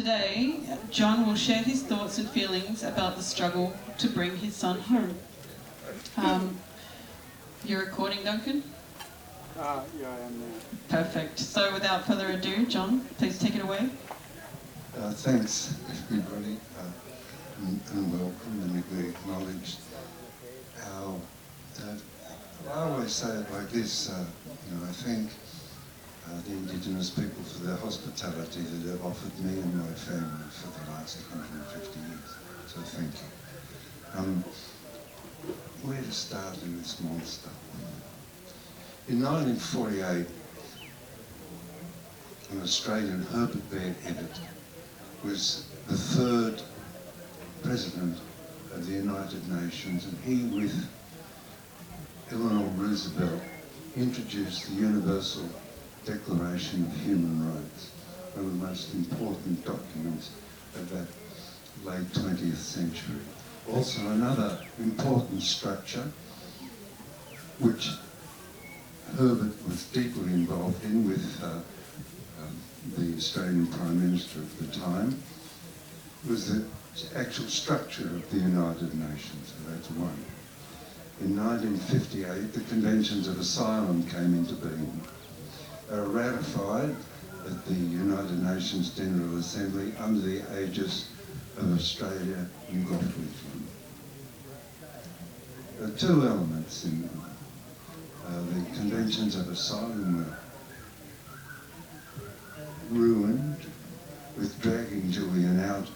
Today, John will share his thoughts and feelings about the struggle to bring his son home. You're recording, Duncan? Yeah, I am now. Perfect. So without further ado, John, please take it away. Thanks, everybody, and welcome, and we acknowledge how, I always say it like this, I thank the Indigenous people for their hospitality that they've offered me and my family for the last 150 years. So thank you. Where to start in this monster? In 1948, an Australian, Herbert Baird Evatt, was the third president of the United Nations, and he, with Eleanor Roosevelt, introduced the Universal Declaration of Human Rights, one of the most important documents of that late 20th century. Also another important structure which Herbert was deeply involved in with the Australian Prime Minister of the time, was the actual structure of the United Nations. So that's one. In 1958, the Conventions of Asylum came into being. They were ratified at the United Nations General Assembly under the aegis of Australia and Great Britain. There are two elements in them. The Conventions of Asylum were ruined with dragging Julian out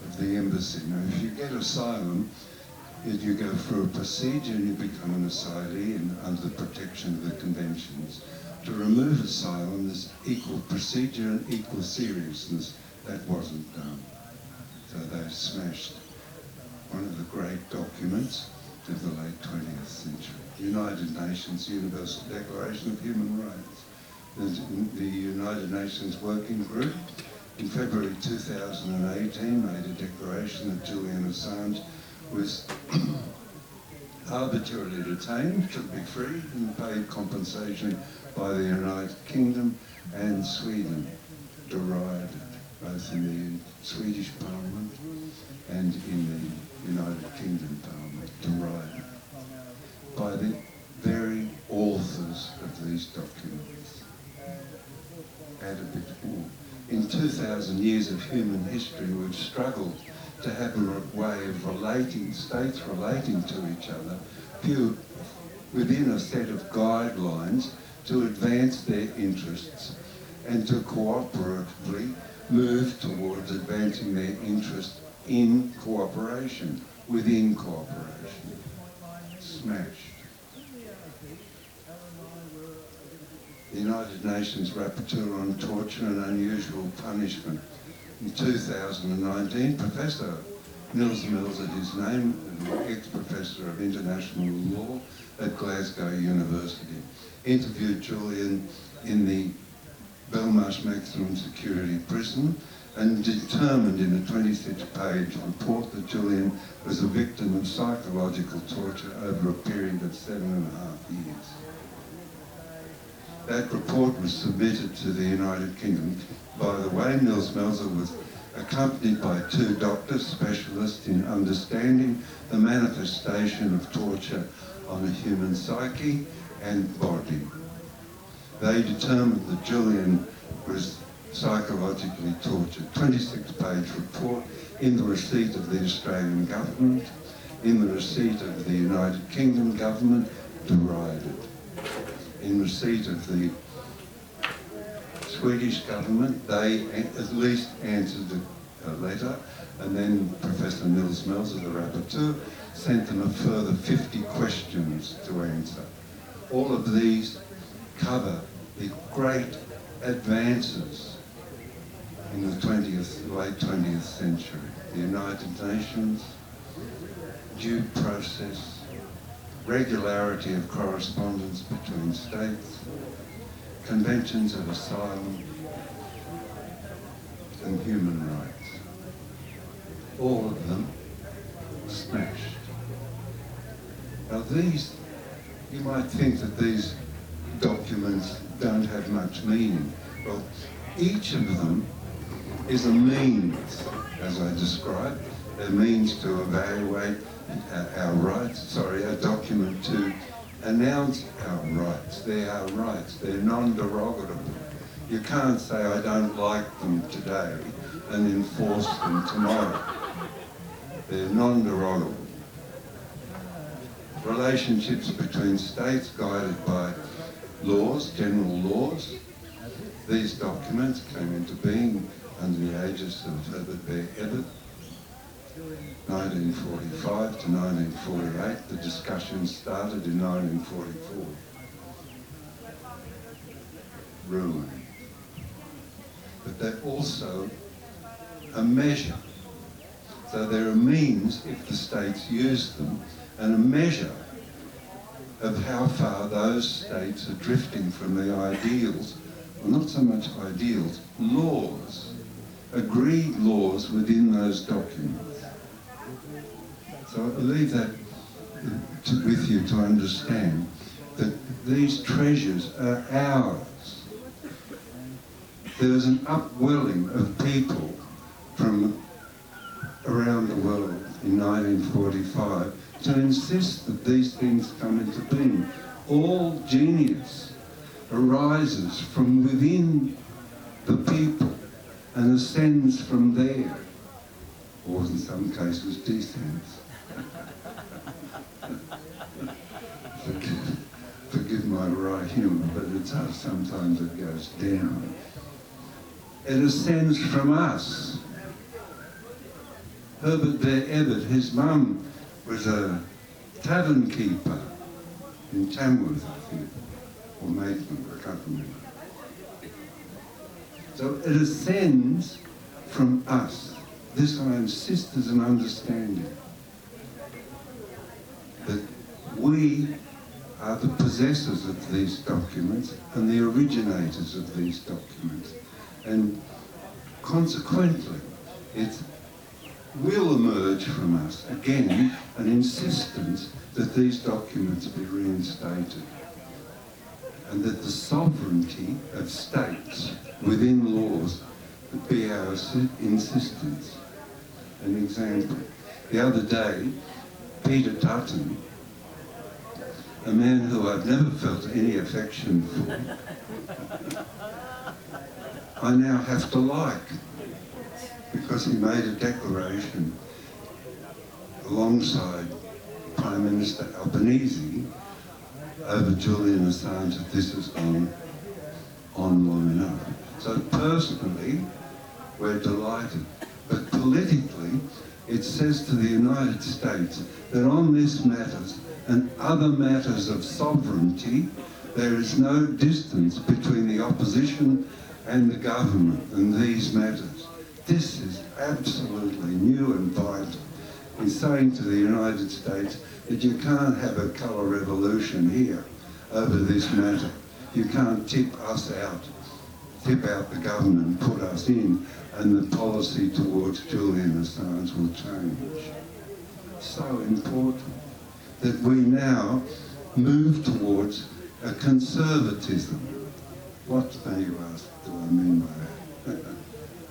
of the embassy. Now, if you get asylum, you go through a procedure and you become an asylee and under the protection of the conventions. To remove asylum, there's equal procedure and equal seriousness. That wasn't done. So they smashed one of the great documents of the late 20th century. The United Nations Universal Declaration of Human Rights. The United Nations Working Group in February 2018 made a declaration that Julian Assange was arbitrarily detained, should be free and paid compensation by the United Kingdom and Sweden, derided both in the Swedish Parliament and in the United Kingdom Parliament, derided by the very authors of these documents. Add a bit more. In 2,000 years of human history, we've struggled to have a way of relating, states relating to each other, within a set of guidelines to advance their interests and to cooperatively move towards advancing their interests in cooperation, within cooperation. Smashed. The United Nations Rapporteur on Torture and Unusual Punishment. In 2019, Professor Mills at his name, an ex-professor of international law at Glasgow University, interviewed Julian in the Belmarsh Maximum Security Prison and determined in a 26-page report that Julian was a victim of psychological torture over a period of 7.5 years. That report was submitted to the United Kingdom. By the way, Mills was accompanied by two doctors, specialists in understanding the manifestation of torture on the human psyche and body. They determined that Julian was psychologically tortured. 26-page report in the receipt of the Australian government, in the receipt of the United Kingdom government, derided. In receipt of the Swedish government, they at least answered a letter, and then Professor Mills, the rapporteur, sent them a further 50 questions to answer. All of these cover the great advances in the late 20th century. The United Nations, due process, regularity of correspondence between states, conventions of asylum, and human rights. All of them smashed. Now these, you might think that these documents don't have much meaning. Well, each of them is a means, as I described, a means to evaluate our rights, our document to announce our rights. They are rights, they're non-derogable. You can't say I don't like them today and enforce them tomorrow. They're non-derogable. Relationships between states guided by laws, general laws. These documents came into being under the aegis of Herbert Bear Evatt, 1945 to 1948. The discussion started in 1944. Ruined. But they're also a measure. So they're a means, if the states use them, and a measure of how far those states are drifting from the ideals, well, not so much ideals, laws, agreed laws within those documents. So I leave that with you to understand that these treasures are ours. There's an upwelling of people from around the world in 1945 to insist that these things come into being. All genius arises from within the people and ascends from there, or in some cases descends. Forgive my wry humour, but it's how sometimes it goes down. It ascends from us. Herbert Bear Evatt, his mum was a tavern keeper in Tamworth, I think, or Maitland, I can't remember. So it ascends from us. This I insist is an understanding. That we are the possessors of these documents and the originators of these documents. And consequently, it will emerge from us, again, an insistence that these documents be reinstated and that the sovereignty of states within laws be our insistence. An example. The other day, Peter Dutton, a man who I've never felt any affection for, I now have to like, because he made a declaration alongside Prime Minister Albanese over Julian Assange that this has gone on long enough. So personally, we're delighted. But politically, it says to the United States that on this matters and other matters of sovereignty, there is no distance between the opposition and the government in these matters. This is absolutely new and vital. He's saying to the United States that you can't have a colour revolution here over this matter. You can't tip us out, tip out the government, put us in, and the policy towards Julian Assange will change. So important that we now move towards a conservatism. What, may you ask, do I mean by that?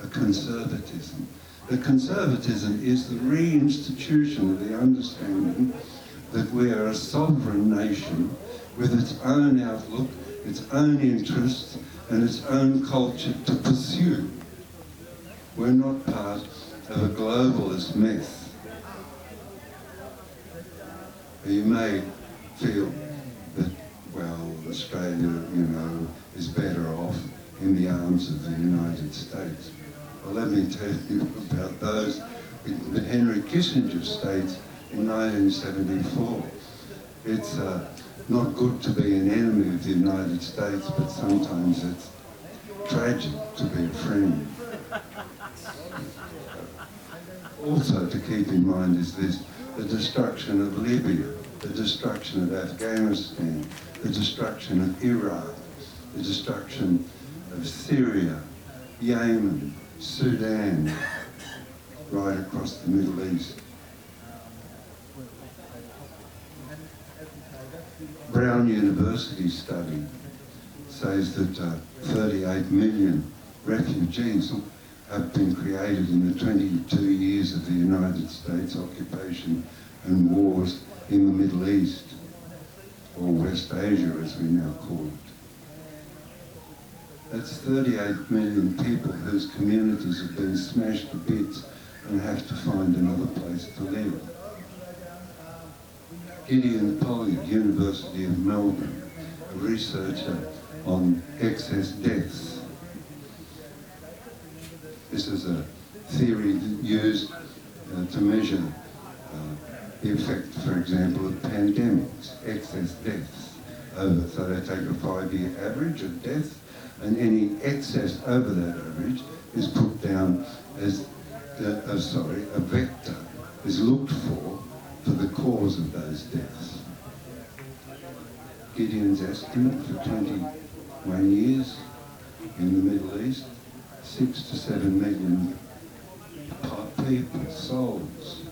A conservatism. The conservatism is the reinstitution of the understanding that we are a sovereign nation with its own outlook, its own interests, and its own culture to pursue. We're not part of a globalist mess. You may feel that, well, Australia, is better off in the arms of the United States. Well, let me tell you about those that Henry Kissinger states in 1974. It's not good to be an enemy of the United States, but sometimes it's tragic to be a friend. Also to keep in mind is this: the destruction of Libya, the destruction of Afghanistan, the destruction of Iraq, the destruction of Syria, Yemen, Sudan, right across the Middle East. Brown University study says that 38 million refugees, have been created in the 22 years of the United States occupation and wars in the Middle East, or West Asia as we now call it. That's 38 million people whose communities have been smashed to bits and have to find another place to live. Julian Pike, University of Melbourne, a researcher on excess deaths. This is a theory used to measure the effect, for example, of pandemics, excess deaths. So they take a 5-year average of deaths, and any excess over that average is put down as a vector is looked for the cause of those deaths. Gideon's estimate for 21 years in the Middle East, 6 to 7 million people, souls.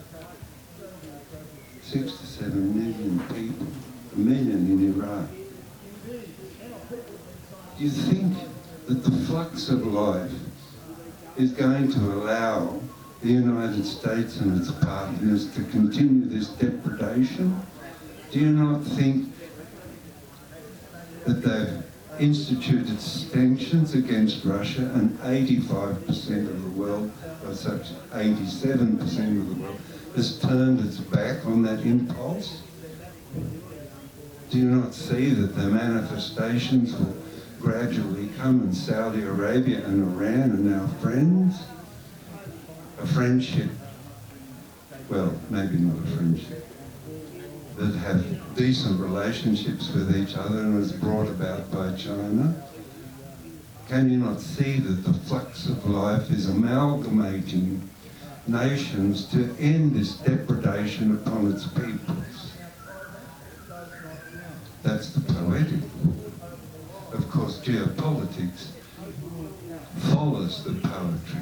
6 to 7 million people, 1 million in Iraq. You think that the flux of life is going to allow the United States and its partners to continue this depredation? Do you not think that they've instituted sanctions against Russia and 85% of the world, or such 87% of the world, has turned its back on that impulse? Do you not see that the manifestations will gradually come in Saudi Arabia and Iran and our friends? A friendship, well, maybe not a friendship, that have decent relationships with each other and was brought about by China. Can you not see that the flux of life is amalgamating nations to end this depredation upon its peoples? That's the poetic. Of course, geopolitics follows the poetry.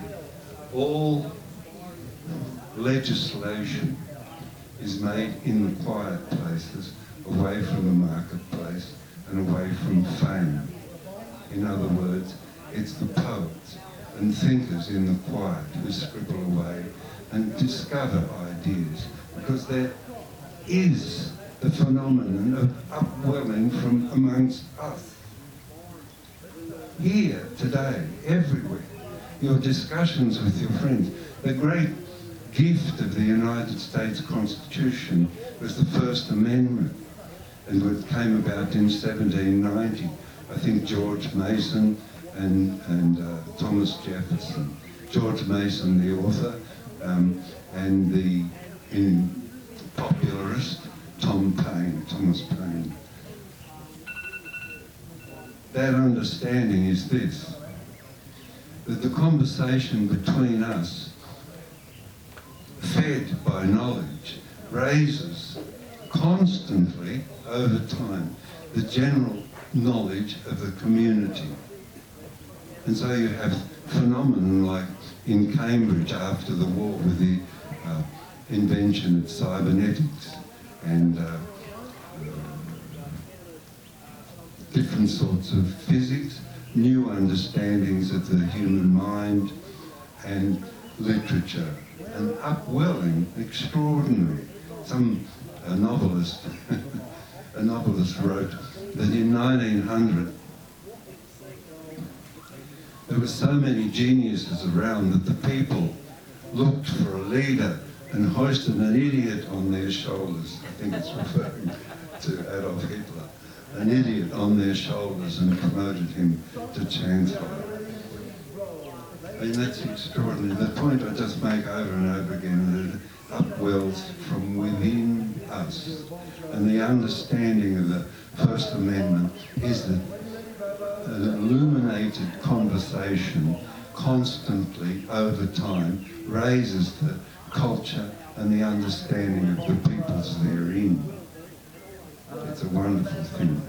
All legislation is made in the quiet places, away from the marketplace and away from fame. In other words, it's the poets and thinkers in the quiet who scribble away and discover ideas, because there is the phenomenon of upwelling from amongst us. Here, today, everywhere, your discussions with your friends, the great gift of the United States Constitution was the First Amendment, and it came about in 1790. I think George Mason and Thomas Jefferson. George Mason, the author, and the popularist Thomas Paine. That understanding is this, that the conversation between us, fed by knowledge, raises constantly over time the general knowledge of the community. And so you have phenomenon like in Cambridge after the war with the invention of cybernetics and different sorts of physics, new understandings of the human mind and literature, and upwelling extraordinary. A novelist wrote that in 1900 there were so many geniuses around that the people looked for a leader and hoisted an idiot on their shoulders. I think it's referring to Adolf Hitler. An idiot on their shoulders and promoted him to Chancellor. I mean, that's extraordinary. The point I just make over and over again, that it upwells from within us. And the understanding of the First Amendment is that an illuminated conversation constantly over time raises the culture and the understanding of the peoples therein. It's a wonderful thing.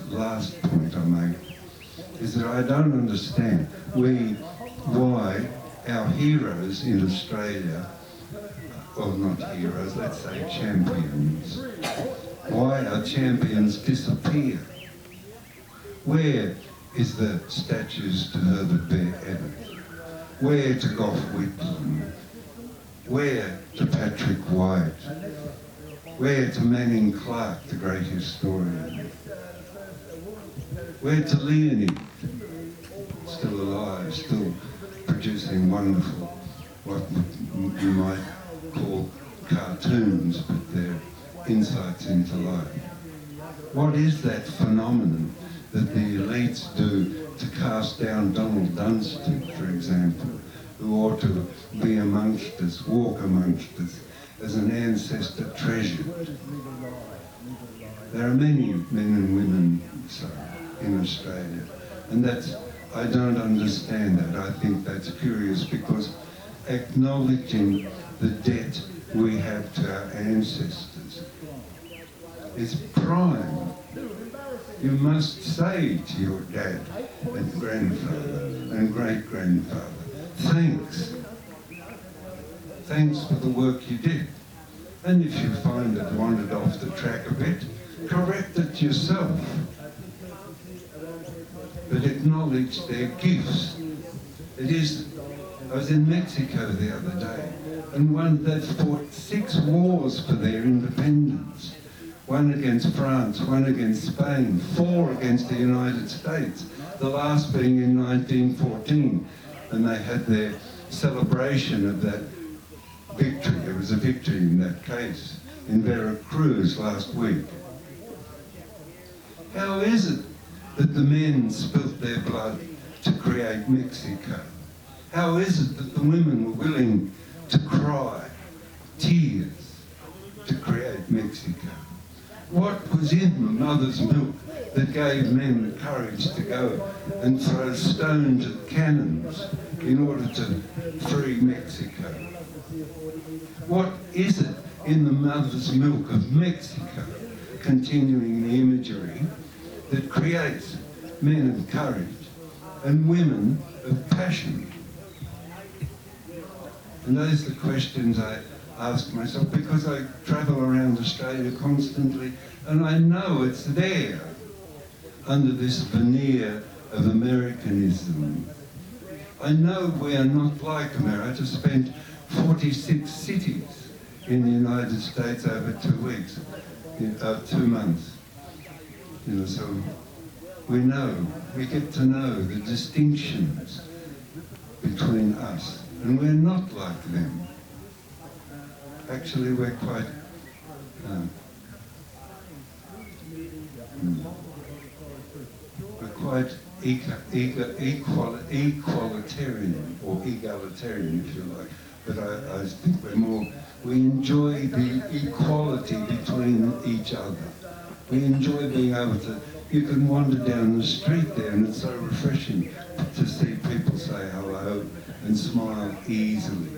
Last point I make is that I don't understand why our heroes in Australia, well, not heroes, let's say champions, why our champions disappear. Where is the statues to Herbert Bear Evatt? Where to Gough Whitlam? Where to Patrick White? Where to Manning Clark, the great historian? Where to Leonid, still alive, still producing wonderful, what you might call cartoons, but they're insights into life. What is that phenomenon that the elites do to cast down Donald Dunstan, for example, who ought to be amongst us, walk amongst us, as an ancestor treasured? There are many men and women in Australia, and that's, I don't understand that. I think that's curious, because acknowledging the debt we have to our ancestors is prime. You must say to your dad and grandfather and great-grandfather, thanks. Thanks for the work you did. And if you find it wandered off the track a bit, correct it yourself. But acknowledge their gifts. I was in Mexico the other day, and they'd fought 6 wars for their independence. 1 against France, 1 against Spain, 4 against the United States, the last being in 1914. And they had their celebration of that victory. There was a victory in that case in Veracruz last week. How is it that the men spilt their blood to create Mexico? How is it that the women were willing to cry tears to create Mexico? What was in the mother's milk that gave men the courage to go and throw stones at cannons in order to free Mexico? What is it in the mother's milk of Mexico, continuing the imagery, that creates men of courage and women of passion? And those are the questions I ask myself, because I travel around Australia constantly, and I know it's there under this veneer of Americanism. I know we are not like America. I just spent 46 cities in the United States over 2 weeks, 2 months. So we get to know the distinctions between us, and we're not like them. Actually, we're quite equalitarian, or egalitarian, if you like. But I think we enjoy the equality between each other. We enjoy being able to, you can wander down the street there, and it's so refreshing to see people say hello and smile easily.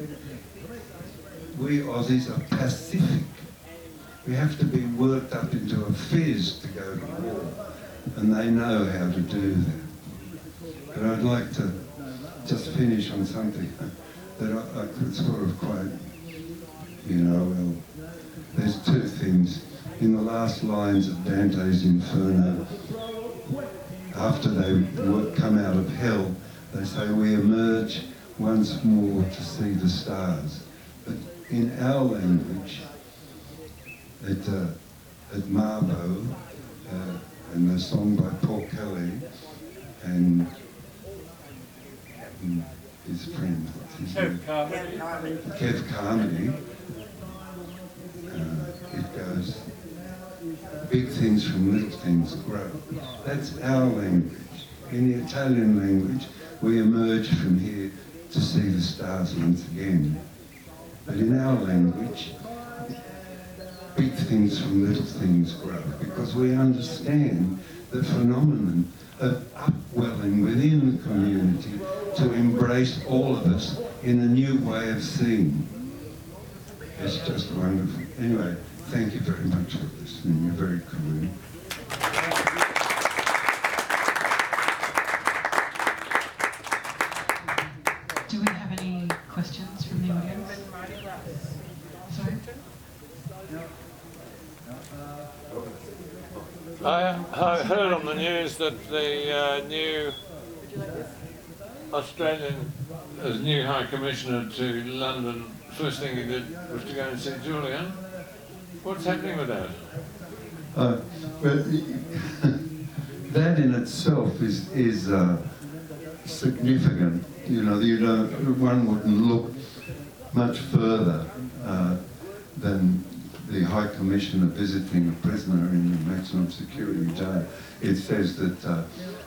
We Aussies are pacific. We have to be worked up into a fizz to go to war, and they know how to do that. But I'd like to just finish on something that I could sort of quite, well, there's 2 things. In the last lines of Dante's Inferno, after they come out of hell, they say, we emerge once more to see the stars. But in our language, at Mabo, and the song by Paul Kelly and his friend, what's his name? Kev Carmody, it goes, big things from little things grow. That's our language. In the Italian language, we emerge from here to see the stars once again. But in our language, big things from little things grow, because we understand the phenomenon of upwelling within the community to embrace all of us in a new way of seeing. It's just wonderful. Anyway, thank you very much for listening. You're very kind. Do we have any questions from the audience? Sorry? I heard on the news that the new Australian, as new High Commissioner to London, first thing he did was to go and see Julian. What's happening with that? Well, that in itself is significant. You know, one wouldn't look much further than the High Commissioner visiting a prisoner in the maximum security jail. It says that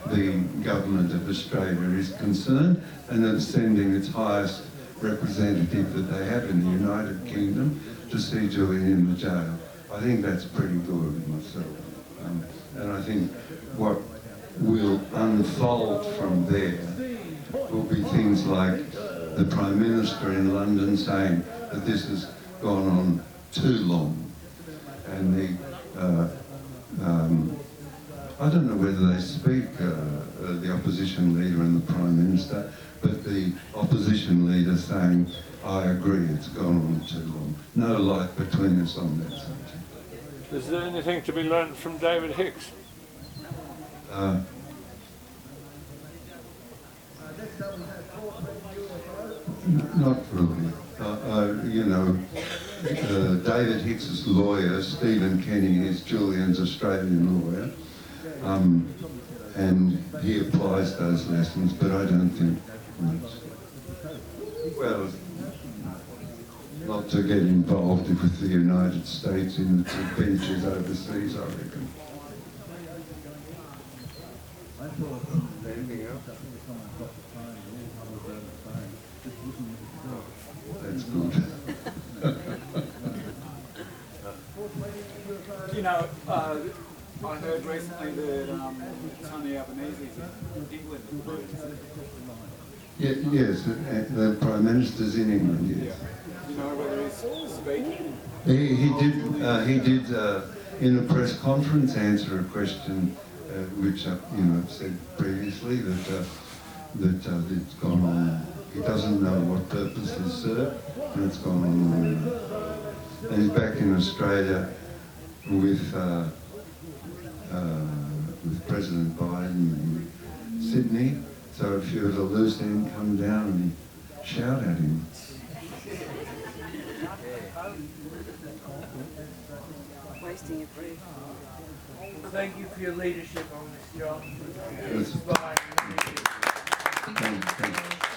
the government of Australia is concerned and it's sending its highest representative that they have in the United Kingdom to see Julian in the jail. I think that's pretty good myself. And I think what will unfold from there will be things like the Prime Minister in London saying that this has gone on too long, and I don't know whether they speak, the opposition leader and the Prime Minister, but the opposition leader saying, I agree, it's gone on too long. No light between us on that subject. Is there anything to be learned from David Hicks? Not really. You know, David Hicks's lawyer, Stephen Kenny, is Julian's Australian lawyer, and he applies those lessons, but I don't think much. Well, not to get involved with the United States in its adventures overseas, I reckon. Anything else? That's good. You know, I heard recently that Tony Albanese is in England at the moment. Yes, the Prime Minister's in England, yes. Yeah. Do you know whether he's speaking? He did in a press conference answer a question which I've said previously that it's gone on. He doesn't know what purpose is served, and it's gone on long enough. And he's back in Australia with President Biden in Sydney. So if you're at a loose end, come down and shout at him. Wasting your breath. Thank you for your leadership on this job. Thank you.